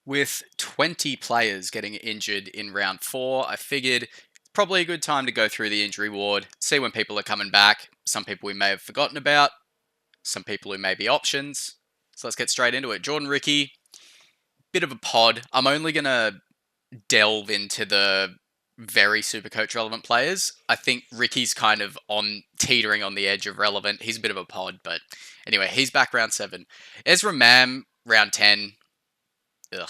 With 20 players getting injured in round 4, I figured it's probably a good time to go through the injury ward, see when people are coming back, some people we may have forgotten about, some people who may be options. So let's get straight into it. Jordan Ricky, bit of a pod. I'm only going to delve into the very Supercoach relevant players. I think Ricky's kind of on teetering on the edge of relevant. He's a bit of a pod, but anyway, he's back round 7. Ezra Mam, round 10. Ugh.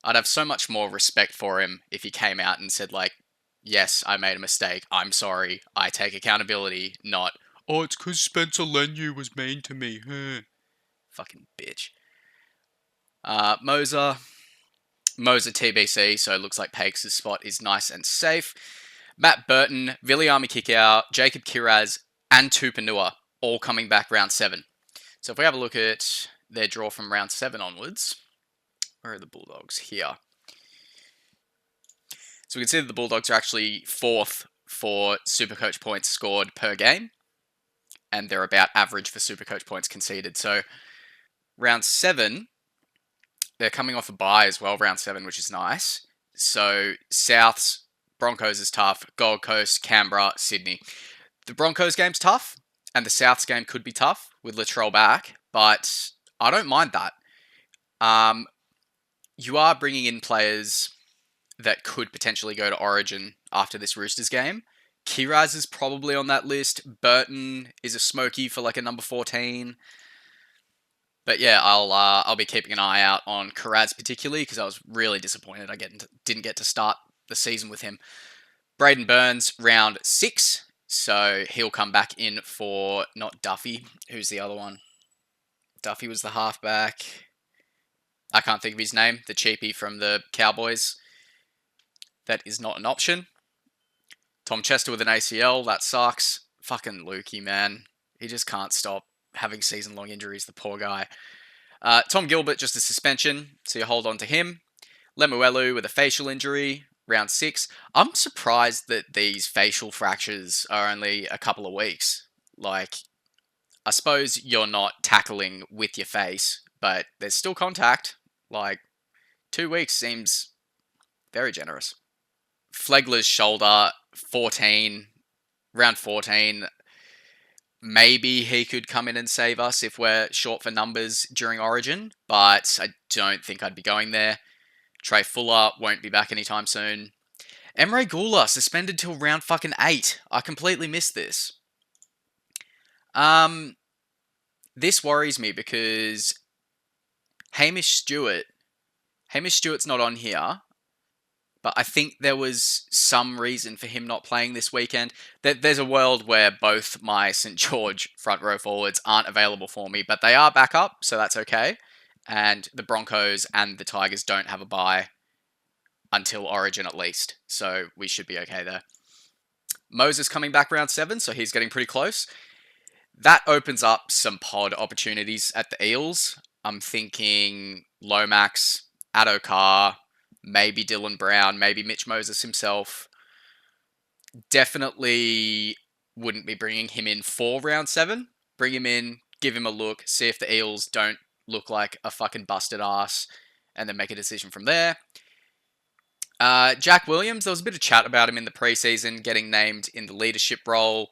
I'd have so much more respect for him if he came out and said, like, yes, I made a mistake. I'm sorry. I take accountability. Not, oh, it's because Spencer Lenu was mean to me. Fucking bitch. Moser TBC, so it looks like Pakes' spot is nice and safe. Matt Burton, Viliami Kickout, Jacob Kiraz, and Tupanua all coming back round 7. So if we have a look at their draw from round 7 onwards, where are the Bulldogs? Here. So we can see that the Bulldogs are actually 4th for Supercoach points scored per game, and they're about average for Supercoach points conceded. So round 7, they're coming off a bye as well, round 7, which is nice. So Souths, Broncos is tough, Gold Coast, Canberra, Sydney. The Broncos game's tough, and the Souths game could be tough with Latrell back, but I don't mind that. You are bringing in players that could potentially go to Origin after this Roosters game. Kiraz is probably on that list. Burton is a smoky for like a number 14. But yeah, I'll be keeping an eye out on Kiraz particularly because I was really disappointed I didn't get to start the season with him. Braden Burns, round 6. So he'll come back in for not Duffy. Who's the other one? Duffy was the halfback. I can't think of his name. The cheapie from the Cowboys. That is not an option. Tom Chester with an ACL. That sucks. Fucking Lukey, man. He just can't stop having season-long injuries, the poor guy. Tom Gilbert, just a suspension, so you hold on to him. Lemuelu with a facial injury, round 6. I'm surprised that these facial fractures are only a couple of weeks. Like, I suppose you're not tackling with your face, but there's still contact. Like, 2 weeks seems very generous. Flegler's shoulder, 14, round 14. Maybe he could come in and save us if we're short for numbers during Origin, but I don't think I'd be going there. Trey Fuller won't be back anytime soon. Emre Gula suspended till round fucking 8. I completely missed this. This worries me because Hamish Stewart's not on here, but I think there was some reason for him not playing this weekend. There's a world where both my St. George front row forwards aren't available for me, but they are back up, so that's okay. And the Broncos and the Tigers don't have a bye until Origin at least, so we should be okay there. Moses coming back round 7, so he's getting pretty close. That opens up some pod opportunities at the Eels. I'm thinking Lomax, Addo-Carr, maybe Dylan Brown, maybe Mitch Moses himself. Definitely wouldn't be bringing him in for round 7. Bring him in, give him a look, see if the Eels don't look like a fucking busted ass, and then make a decision from there. Jack Williams, there was a bit of chat about him in the preseason, getting named in the leadership role.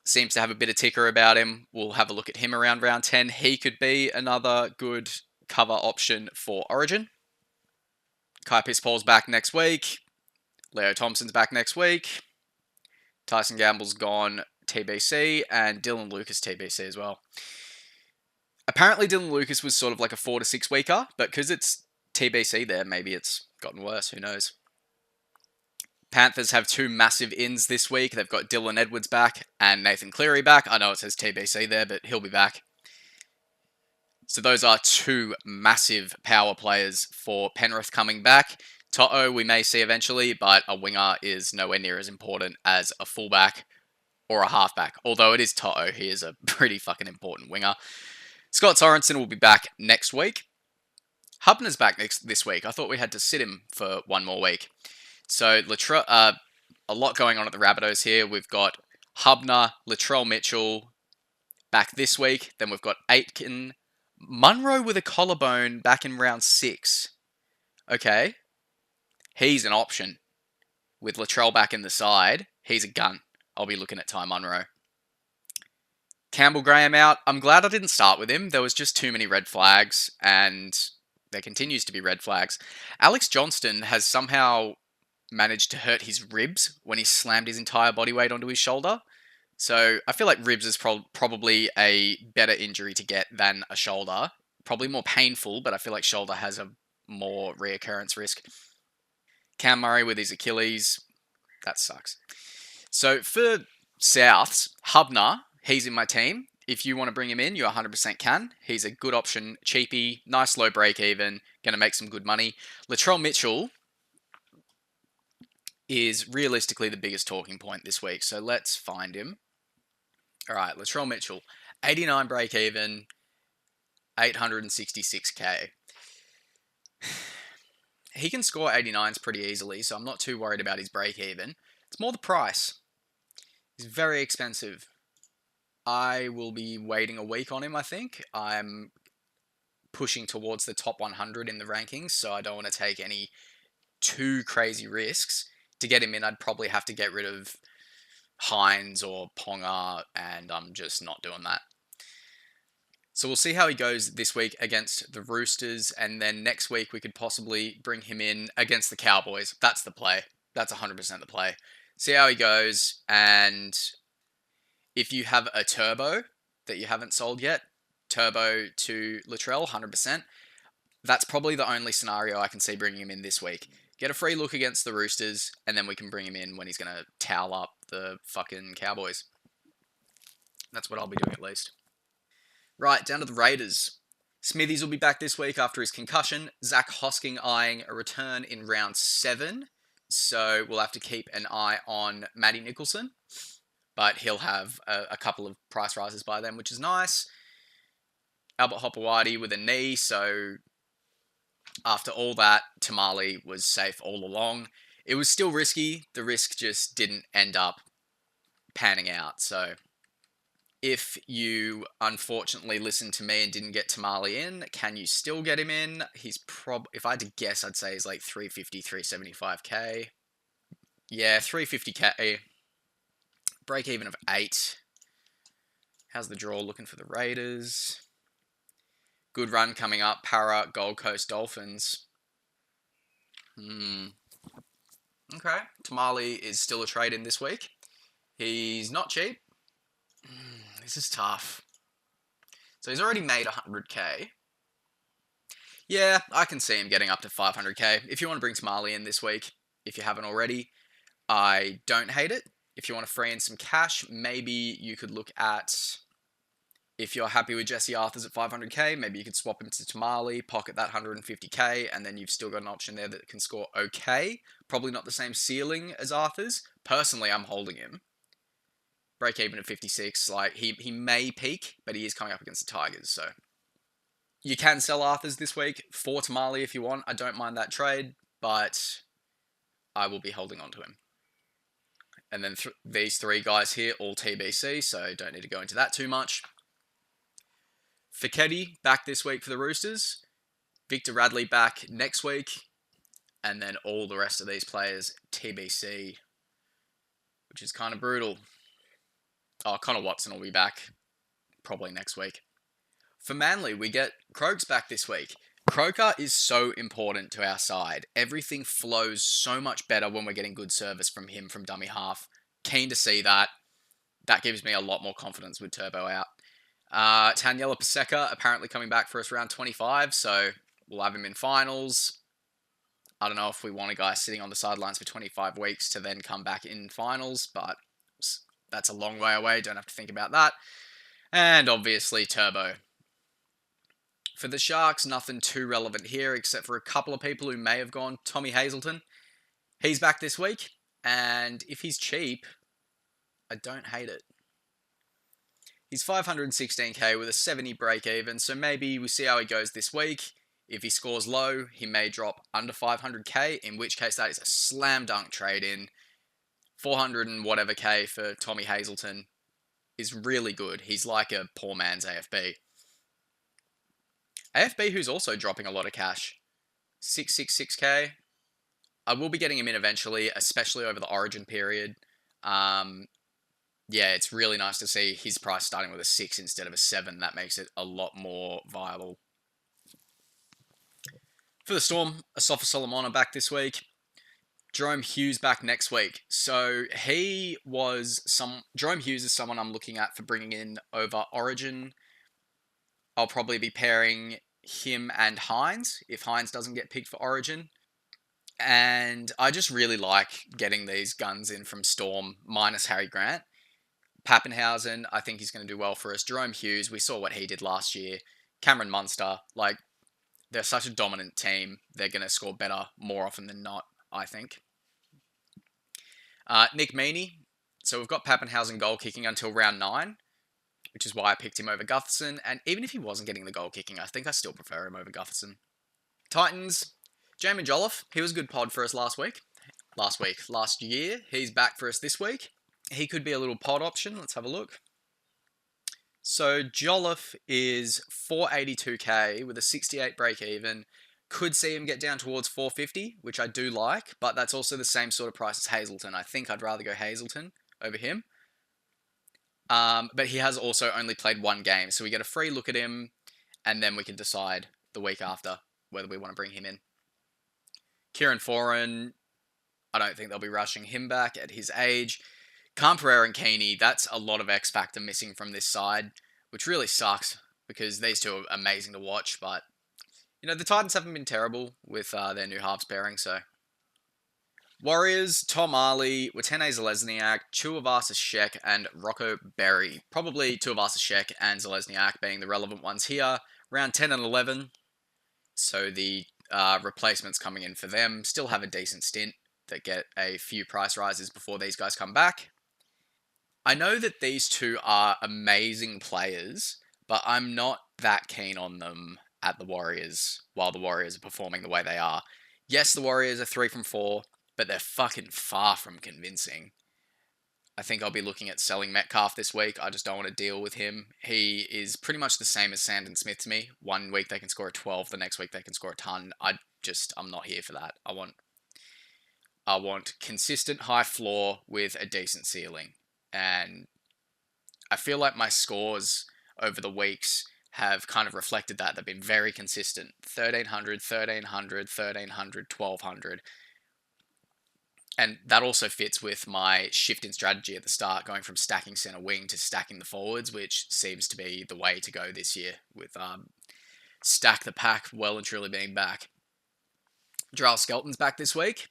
Seems to have a bit of ticker about him. We'll have a look at him around round 10. He could be another good cover option for Origin. Kai Piss-Paul's back next week. Leo Thompson's back next week. Tyson Gamble's gone TBC. And Dylan Lucas TBC as well. Apparently Dylan Lucas was sort of like a 4 to 6 weeker. But because it's TBC there, maybe it's gotten worse. Who knows? Panthers have 2 massive ins this week. They've got Dylan Edwards back and Nathan Cleary back. I know it says TBC there, but he'll be back. So those are 2 massive power players for Penrith coming back. Toto we may see eventually, but a winger is nowhere near as important as a fullback or a halfback. Although it is Toto, he is a pretty fucking important winger. Scott Sorensen will be back next week. Hubner's back this week. I thought we had to sit him for 1 more week. So a lot going on at the Rabbitohs here. We've got Hubner, Latrell Mitchell back this week. Then we've got Aitken, Munro with a collarbone back in round 6. Okay, he's an option. With Latrell back in the side, he's a gun. I'll be looking at Ty Munro. Campbell Graham out. I'm glad I didn't start with him. There was just too many red flags, and there continues to be red flags. Alex Johnston has somehow managed to hurt his ribs when he slammed his entire body weight onto his shoulder. So I feel like ribs is probably a better injury to get than a shoulder. Probably more painful, but I feel like shoulder has a more reoccurrence risk. Cam Murray with his Achilles. That sucks. So for Souths, Hubner, he's in my team. If you want to bring him in, you 100% can. He's a good option, cheapy, nice low break even, going to make some good money. Latrell Mitchell is realistically the biggest talking point this week, so let's find him. All right, Latrell Mitchell, 89 break even, 866k. He can score 89s pretty easily, so I'm not too worried about his break even. It's more the price. He's very expensive. I will be waiting a week on him, I think. I'm pushing towards the top 100 in the rankings, so I don't want to take any too crazy risks. To get him in, I'd probably have to get rid of Hines or Ponga, and I'm just not doing that. So we'll see how he goes this week against the Roosters, and then next week we could possibly bring him in against the Cowboys. That's the play. That's 100% the play. See how he goes, and if you have a turbo that you haven't sold yet, turbo to Latrell, 100%. That's probably the only scenario I can see bringing him in this week. Get a free look against the Roosters, and then we can bring him in when he's going to towel up the fucking Cowboys. That's what I'll be doing at least. Right, down to the Raiders. Smithies will be back this week after his concussion. Zach Hosking eyeing a return in round 7. So we'll have to keep an eye on Matty Nicholson. But he'll have a couple of price rises by then, which is nice. Albert Hopewadi with a knee, so after all that, Tamale was safe all along. It was still risky. The risk just didn't end up panning out. So if you unfortunately listened to me and didn't get Tamale in, can you still get him in? He's if I had to guess, I'd say he's like 350, 375k. Yeah, 350k. Break even of 8. How's the draw looking for the Raiders? Good run coming up. Para, Gold Coast Dolphins. Okay. Tamale is still a trade in this week. He's not cheap. This is tough. So he's already made 100k. Yeah, I can see him getting up to 500k. If you want to bring Tamale in this week, if you haven't already, I don't hate it. If you want to free in some cash, maybe you could look at, if you're happy with Jesse Arthurs at 500k, maybe you could swap him to Tamale, pocket that 150k, and then you've still got an option there that can score okay. Probably not the same ceiling as Arthurs. Personally, I'm holding him. Break even at 56. Like, he may peak, but he is coming up against the Tigers, so you can sell Arthurs this week for Tamale if you want. I don't mind that trade, but I will be holding on to him. And then these 3 guys here, all TBC, so don't need to go into that too much. Fiketti back this week for the Roosters. Victor Radley back next week. And then all the rest of these players TBC, which is kind of brutal. Oh, Connor Watson will be back probably next week. For Manly, we get Croaks back this week. Croker is so important to our side. Everything flows so much better when we're getting good service from him from dummy half. Keen to see that. That gives me a lot more confidence with Turbo out. Taniela Paseka apparently coming back for us around 25, so we'll have him in finals. I don't know if we want a guy sitting on the sidelines for 25 weeks to then come back in finals, but that's a long way away. Don't have to think about that. And obviously Turbo. For the Sharks, nothing too relevant here except for a couple of people who may have gone. Tommy Hazelton, he's back this week, and if he's cheap, I don't hate it. He's 516k with a 70 break even, so maybe we see how he goes this week. If he scores low, he may drop under 500k, in which case that is a slam dunk trade in. 400 and whatever k for Tommy Hazelton is really good. He's like a poor man's AFB. AFB, who's also dropping a lot of cash, 666k. I will be getting him in eventually, especially over the Origin period. Yeah, it's really nice to see his price starting with a 6 instead of a 7. That makes it a lot more viable. For the Storm, Asafa Solomon back this week. Jerome Hughes back next week. So Jerome Hughes is someone I'm looking at for bringing in over Origin. I'll probably be pairing him and Hines if Hines doesn't get picked for Origin. And I just really like getting these guns in from Storm minus Harry Grant. Pappenhausen, I think he's going to do well for us. Jerome Hughes, we saw what he did last year. Cameron Munster, like, they're such a dominant team. They're going to score better more often than not, I think. Nick Meaney. So we've got Pappenhausen goal kicking until round 9, which is why I picked him over Gutherson. And even if he wasn't getting the goal kicking, I think I still prefer him over Gutherson. Titans, Jamin Jolliffe. He was a good pod for us last year. He's back for us this week. He could be a little pod option. Let's have a look. So Jolliffe is 482k with a 68 break even. Could see him get down towards 450, which I do like, but that's also the same sort of price as Hazleton. I think I'd rather go Hazleton over him. But he has also only played 1 game, so we get a free look at him, and then we can decide the week after whether we want to bring him in. Kieran Foran, I don't think they'll be rushing him back at his age. Pereira and Keeney, that's a lot of X factor missing from this side, which really sucks because these two are amazing to watch. But, the Titans haven't been terrible with their new halves pairing, so. Warriors, Tom Arley, Watene Zalesniak, Tuivasa-Sheck, and Rocco Berry. Probably Tuivasa-Sheck and Zalesniak being the relevant ones here. Round 10 and 11. So the replacements coming in for them still have a decent stint that get a few price rises before these guys come back. I know that these two are amazing players, but I'm not that keen on them at the Warriors while the Warriors are performing the way they are. Yes, the Warriors are 3 from 4, but they're fucking far from convincing. I think I'll be looking at selling Metcalf this week. I just don't want to deal with him. He is pretty much the same as Sandon Smith to me. One week they can score a 12, the next week they can score a ton. I'm not here for that. I want consistent high floor with a decent ceiling. And I feel like my scores over the weeks have kind of reflected that. They've been very consistent. 1300, 1300, 1300, 1200. And that also fits with my shift in strategy at the start, going from stacking center wing to stacking the forwards, which seems to be the way to go this year with stack the pack well and truly being back. Jarrell Skelton's back this week.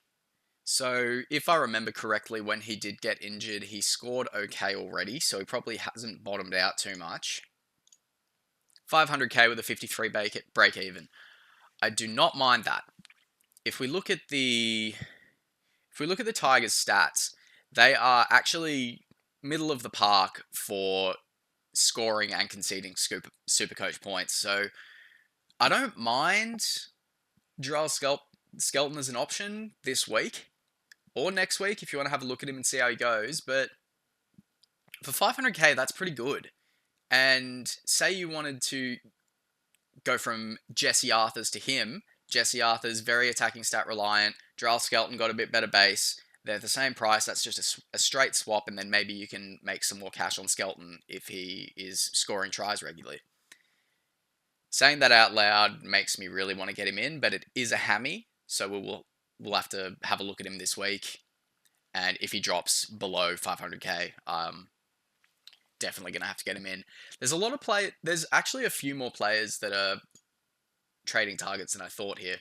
So if I remember correctly, when he did get injured, he scored okay already, so he probably hasn't bottomed out too much. 500k with a 53 break even. I do not mind that. If we look at the Tigers' stats, they are actually middle of the park for scoring and conceding Supercoach points. So I don't mind Jarrell Skelton as an option this week or next week if you want to have a look at him and see how he goes. But for 500k, that's pretty good. And say you wanted to go from Jesse Arthurs to him. Jesse Arthur's very attacking stat reliant. Jarrell Skelton got a bit better base. They're the same price. That's just a straight swap, and then maybe you can make some more cash on Skelton if he is scoring tries regularly. Saying that out loud makes me really want to get him in, but it is a hammy, so we'll have to have a look at him this week. And if he drops below 500k, definitely going to have to get him in. There's actually a few more players that are trading targets than I thought here.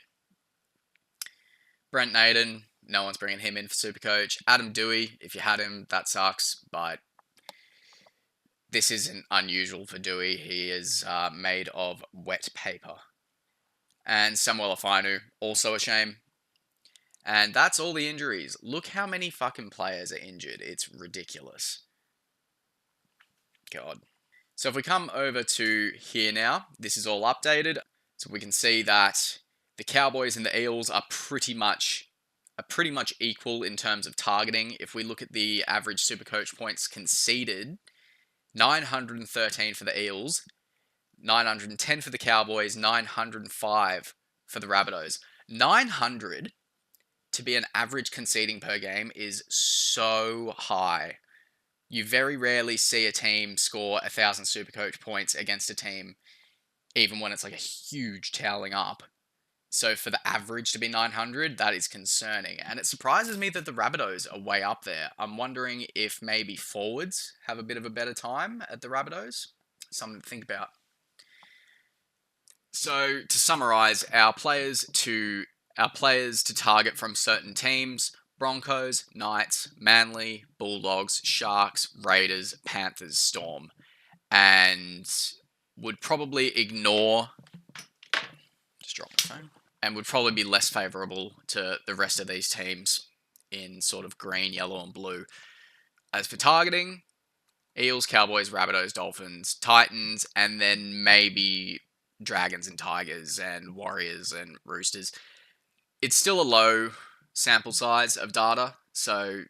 Brent Naden, no one's bringing him in for Supercoach. Adam Dewey, if you had him, that sucks, but this isn't unusual for Dewey. He is made of wet paper. And Samuel Afinu, also a shame. And that's all the injuries. Look how many fucking players are injured. It's ridiculous. God. So if we come over to here now, this is all updated. So we can see that the Cowboys and the Eels are pretty much equal in terms of targeting. If we look at the average Supercoach points conceded, 913 for the Eels. 910 for the Cowboys, 905 for the Rabbitohs. 900 to be an average conceding per game is so high. You very rarely see a team score 1,000 Supercoach points against a team, even when it's like a huge toweling up. So for the average to be 900, that is concerning. And it surprises me that the Rabbitohs are way up there. I'm wondering if maybe forwards have a bit of a better time at the Rabbitohs. Something to think about. So to summarise, our players to target from certain teams: Broncos, Knights, Manly, Bulldogs, Sharks, Raiders, Panthers, Storm. And would probably ignore... Just drop my phone. And would probably be less favourable to the rest of these teams in sort of green, yellow and blue. As for targeting, Eels, Cowboys, Rabbitohs, Dolphins, Titans, and then maybe Dragons and Tigers and Warriors and Roosters. It's still a low sample size of data, so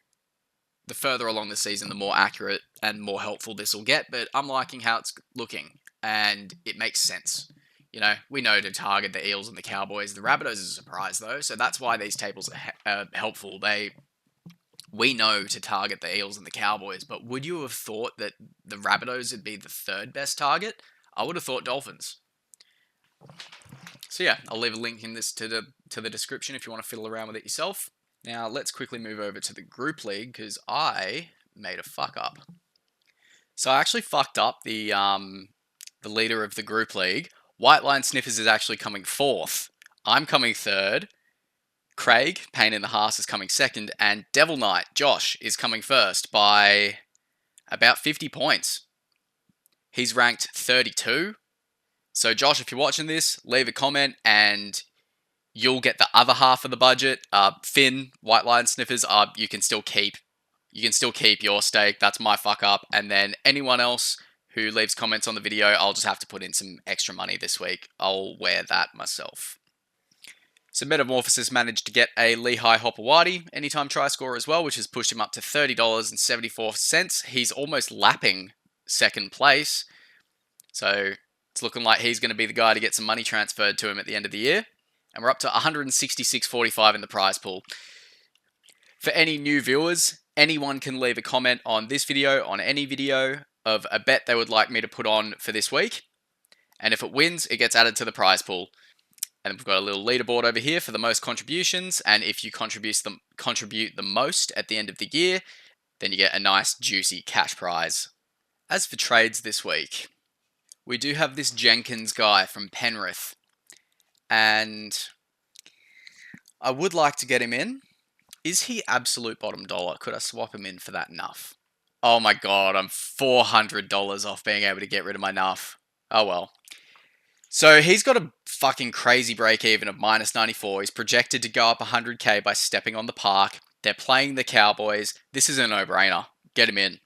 the further along the season, the more accurate and more helpful this will get, but I'm liking how it's looking, and it makes sense. You know, we know to target the Eels and the Cowboys. The Rabbitohs is a surprise, though, so that's why these tables are helpful. We know to target the Eels and the Cowboys, but would you have thought that the Rabbitohs would be the third best target? I would have thought Dolphins. So yeah, I'll leave a link in this to the description if you want to fiddle around with it yourself. Now let's quickly move over to the group league because I made a fuck up. So I actually fucked up the leader of the group league. White Line Sniffers is actually coming fourth. I'm coming third. Craig, Pain in the Hearse, is coming second. And Devil Knight, Josh, is coming first by about 50 points. He's ranked 32. So Josh, if you're watching this, leave a comment and you'll get the other half of the budget. Finn, White Line Sniffers, you can still keep your stake. That's my fuck up. And then anyone else who leaves comments on the video, I'll just have to put in some extra money this week. I'll wear that myself. So Metamorphosis managed to get a Lehigh Hopewadi anytime try score as well, which has pushed him up to $30.74. He's almost lapping second place. So it's looking like he's going to be the guy to get some money transferred to him at the end of the year. And we're up to $166.45 in the prize pool. For any new viewers, anyone can leave a comment on this video, on any video, of a bet they would like me to put on for this week. And if it wins, it gets added to the prize pool. And we've got a little leaderboard over here for the most contributions. And if you contribute the most at the end of the year, then you get a nice juicy cash prize. As for trades this week, we do have this Jenkins guy from Penrith. And I would like to get him in. Is he absolute bottom dollar? Could I swap him in for that Nuff? Oh my god, I'm $400 off being able to get rid of my Nuff. Oh well. So he's got a fucking crazy break even of minus 94. He's projected to go up 100k by stepping on the park. They're playing the Cowboys. This is a no-brainer. Get him in.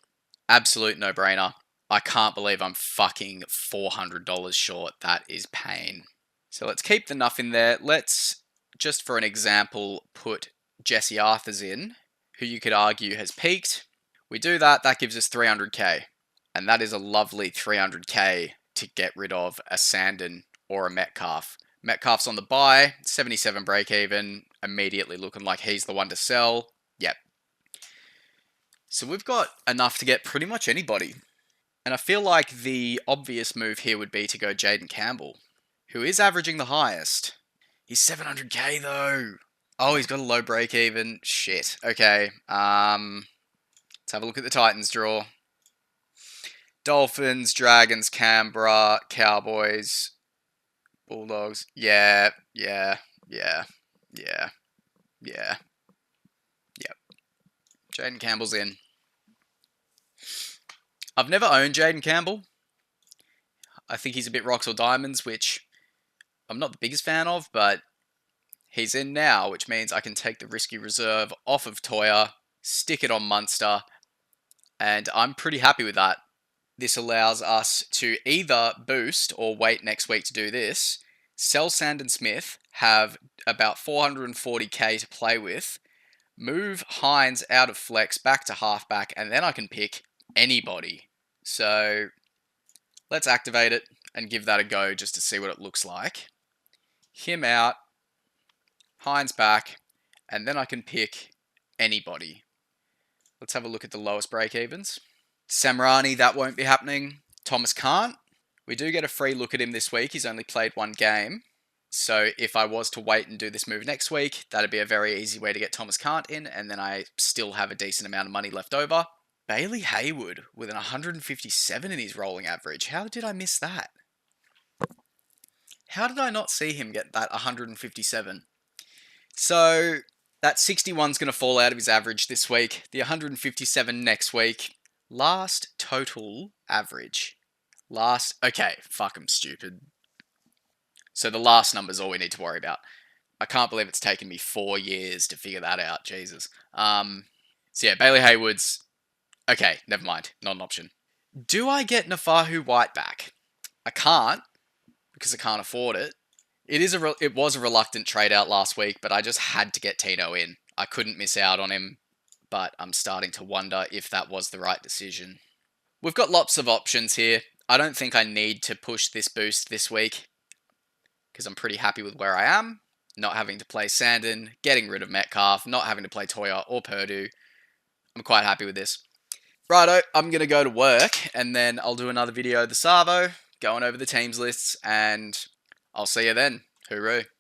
Absolute no-brainer. I can't believe I'm fucking $400 short. That is pain. So let's keep the Nuff in there. Let's, just for an example, put Jesse Arthurs in, who you could argue has peaked. We do that, that gives us 300k. And that is a lovely 300k to get rid of a Sandon or a Metcalf. Metcalf's on the buy, 77 break even, immediately looking like he's the one to sell. Yep. So we've got enough to get pretty much anybody. And I feel like the obvious move here would be to go Jaden Campbell, who is averaging the highest. He's 700k though. Oh, he's got a low break even. Shit. Okay. Let's have a look at the Titans draw. Dolphins, Dragons, Canberra, Cowboys, Bulldogs. Yeah. Yep. Jaden Campbell's in. I've never owned Jaden Campbell. I think he's a bit rocks or diamonds, which I'm not the biggest fan of, but he's in now, which means I can take the risky reserve off of Toya, stick it on Munster, and I'm pretty happy with that. This allows us to either boost or wait next week to do this, sell Sandon Smith, have about 440k to play with, move Hines out of flex back to halfback, and then I can pick anybody. So let's activate it. and give that a go just to see what it looks like. Him out, Hines back, and then I can pick anybody. Let's have a look at the lowest break-evens. Samrani, that won't be happening. Thomas can't. We do get a free look at him this week. He's only played one game. So if I was to wait and do this move next week, that'd be a very easy way to get Thomas Cant in, and then I still have a decent amount of money left over. Bailey Hayward with an 157 in his rolling average. How did I miss that? How did I not see him get that 157? So that 61's going to fall out of his average this week. The 157 next week. Last total average. Okay, fuck, I'm stupid. So the last number's all we need to worry about. I can't believe it's taken me 4 years to figure that out. Jesus. So yeah, Bailey Hayward's... Okay, never mind. Not an option. Do I get Nafahu White back? I can't, because I can't afford it. It was a reluctant trade out last week, but I just had to get Tino in. I couldn't miss out on him, but I'm starting to wonder if that was the right decision. We've got lots of options here. I don't think I need to push this boost this week, because I'm pretty happy with where I am. Not having to play Sandon, getting rid of Metcalf, not having to play Toya or Purdue. I'm quite happy with this. Righto, I'm going to go to work, and then I'll do another video of the Savo, going over the teams lists, and I'll see you then. Hooroo.